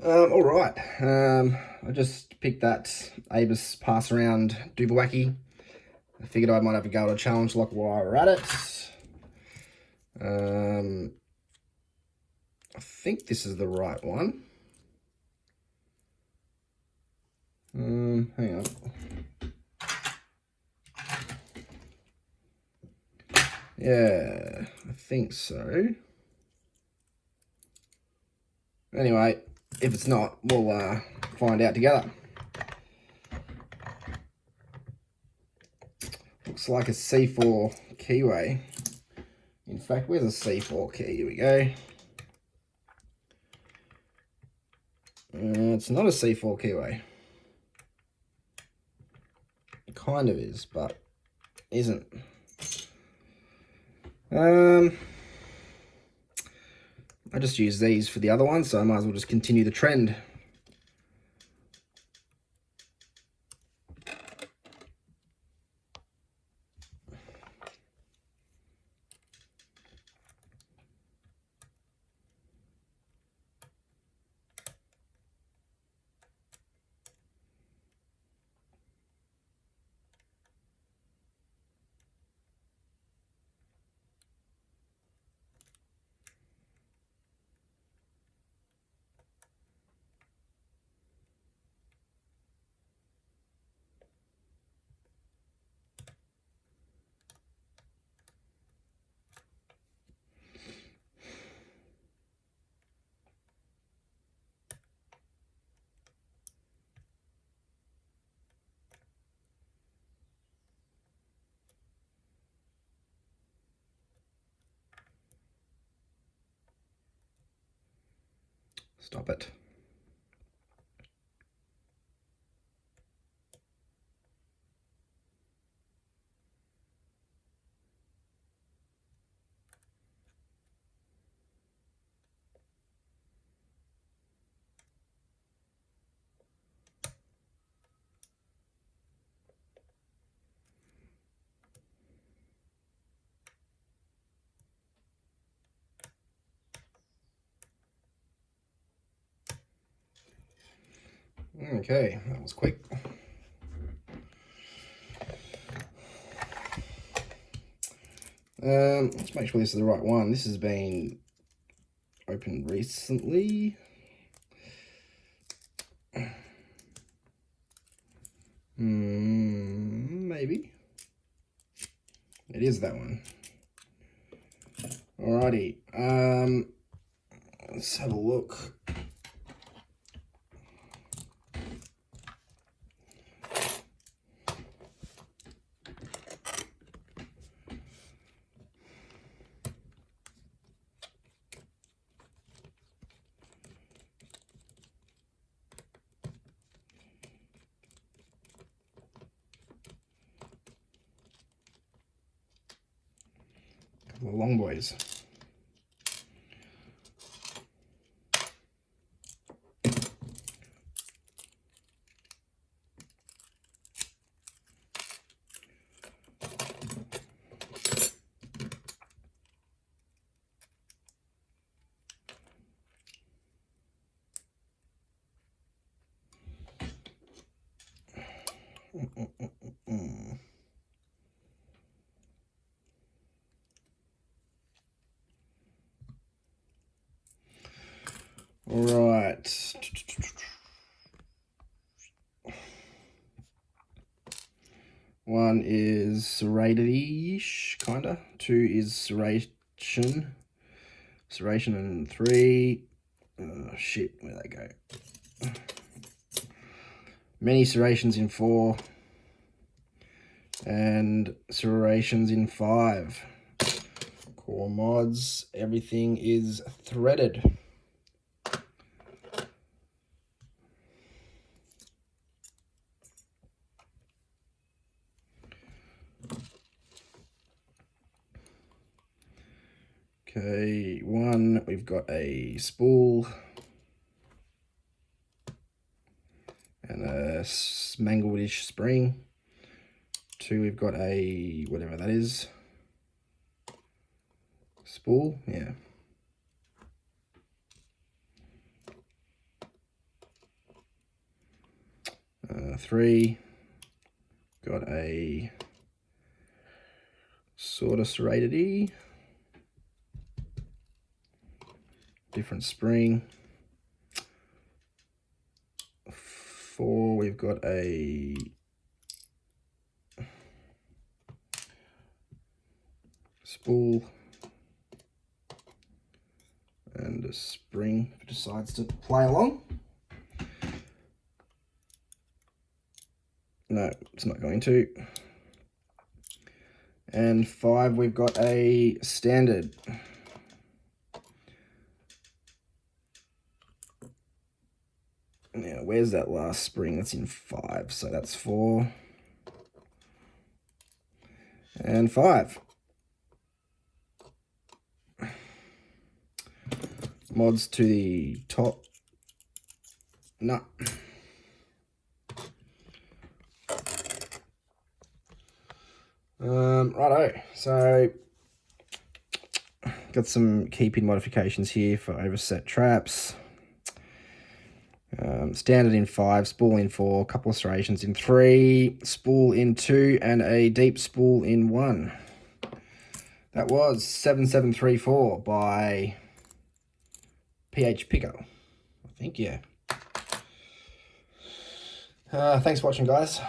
All right. I just picked that Abus pass around Dubawacky. I figured I might have a go at a challenge like while we're at it. I think this is the right one. Hang on. Yeah, I think so. Anyway, if it's not, we'll find out together. Looks like a C4 keyway. In fact, where's a C4 key? Here we go. It's not a C4 keyway. It kind of is, but isn't. I just use these for the other one, so I might as well just continue the trend. Stop it. Okay, that was quick. Let's make sure this is the right one. This has been opened recently. Maybe. It is that one. Alrighty. Let's have a look. The long boys. All right. One is serrated-ish, kinda. Two is serration, and three. Oh, shit, where'd they go? Many serrations in 4 and serrations in 5. Core mods, everything is threaded. Okay, one, we've got a spool and a mangled-ish spring. Two, we've got a, whatever that is, spool, yeah. 3. Got a sort of serrated different spring. 4, we've got a spool and a spring if it decides to play along. No, it's not going to. And 5, we've got a standard. Now, where's that last spring? That's in 5, so that's 4. And 5. Mods to the top nut. Righto, so got some key pin modifications here for overset traps. Standard in 5, spool in 4, couple of serrations in 3, spool in 2, and a deep spool in 1. That was 7734 by PHPicker, I think, yeah. Thanks for watching, guys.